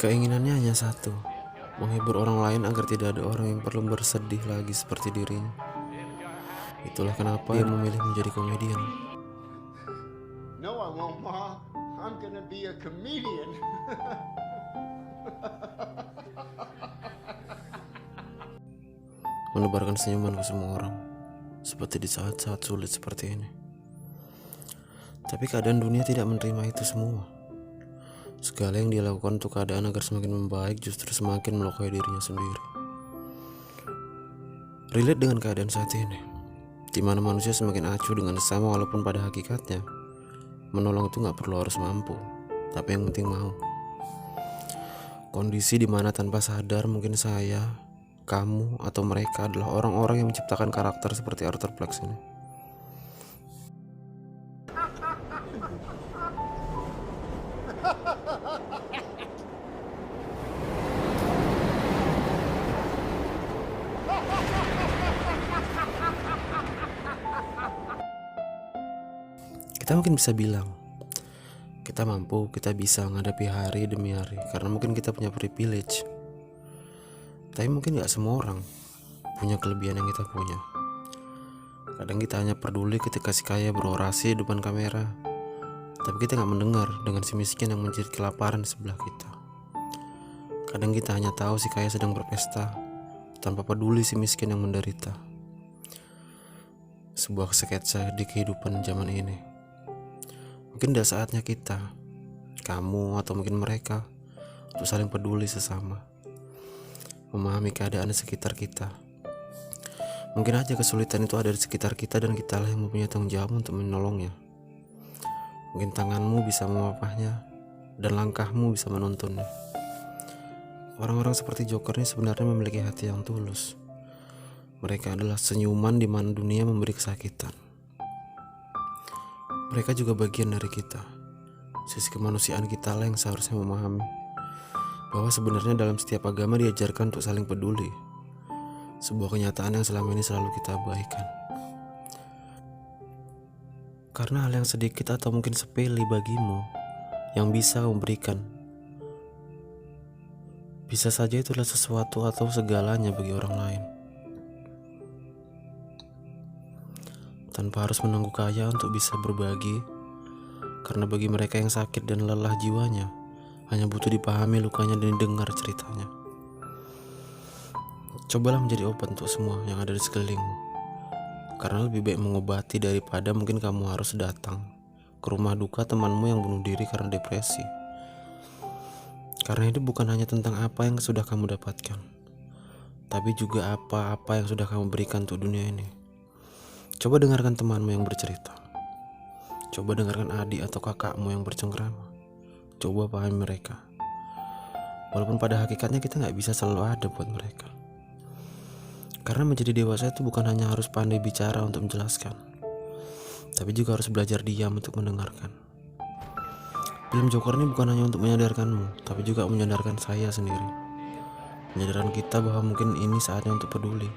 Keinginannya hanya satu, menghibur orang lain agar tidak ada orang yang perlu bersedih lagi seperti dirinya. Itulah kenapa dia memilih menjadi komedian. No, I won't, Ma. I'm gonna be a comedian. Menebarkan senyuman ke semua orang, seperti di saat-saat sulit seperti ini. Tapi keadaan dunia tidak menerima itu semua. Segala yang dia lakukan untuk keadaan agar semakin membaik justru semakin melukai dirinya sendiri. Relate dengan keadaan saat ini, di mana manusia semakin acuh dengan sesama walaupun pada hakikatnya menolong itu gak perlu harus mampu, tapi yang penting mau. Kondisi di mana tanpa sadar mungkin saya, kamu, atau mereka adalah orang-orang yang menciptakan karakter seperti Arthur Flex ini. Kita mungkin bisa bilang kita mampu, kita bisa menghadapi hari demi hari karena mungkin kita punya privilege. Tapi mungkin gak semua orang punya kelebihan yang kita punya. Kadang kita hanya peduli ketika si kaya berorasi di depan kamera, tapi kita gak mendengar dengan si miskin yang menjerit kelaparan di sebelah kita. Kadang kita hanya tahu si kaya sedang berpesta, tanpa peduli si miskin yang menderita. Sebuah sketsa di kehidupan zaman ini. Mungkin udah saatnya kita, kamu atau mungkin mereka, untuk saling peduli sesama, memahami keadaan di sekitar kita. Mungkin aja kesulitan itu ada di sekitar kita dan kitalah yang mempunyai tanggung jawab untuk menolongnya. Mungkin tanganmu bisa memapahnya dan langkahmu bisa menuntunnya. Orang-orang seperti Joker ini sebenarnya memiliki hati yang tulus. Mereka adalah senyuman di mana dunia memberi kesakitan. Mereka juga bagian dari kita. Sisi kemanusiaan kita lah yang seharusnya memahami bahwa sebenarnya dalam setiap agama diajarkan untuk saling peduli. Sebuah kenyataan yang selama ini selalu kita abaikan. Karena hal yang sedikit atau mungkin sepele bagimu yang bisa kamu berikan, bisa saja itu adalah sesuatu atau segalanya bagi orang lain. Tanpa harus menunggu kaya untuk bisa berbagi, karena bagi mereka yang sakit dan lelah jiwanya, hanya butuh dipahami lukanya dan didengar ceritanya. Cobalah menjadi obat untuk semua yang ada di sekelilingmu, karena lebih baik mengobati daripada mungkin kamu harus datang ke rumah duka temanmu yang bunuh diri karena depresi. Karena itu bukan hanya tentang apa yang sudah kamu dapatkan, tapi juga apa-apa yang sudah kamu berikan untuk dunia ini. Coba dengarkan temanmu yang bercerita. Coba dengarkan adik atau kakakmu yang bercengkrama. Coba pahami mereka. Walaupun pada hakikatnya kita gak bisa selalu ada buat mereka. Karena menjadi dewasa itu bukan hanya harus pandai bicara untuk menjelaskan, tapi juga harus belajar diam untuk mendengarkan. Film Joker ini bukan hanya untuk menyadarkanmu, tapi juga menyadarkan saya sendiri. Menyadarkan kita bahwa mungkin ini saatnya untuk peduli.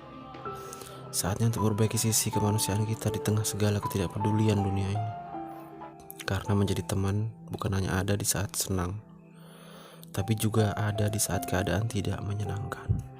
Saatnya untuk memperbaiki sisi kemanusiaan kita di tengah segala ketidakpedulian dunia ini. Karena menjadi teman bukan hanya ada di saat senang, tapi juga ada di saat keadaan tidak menyenangkan.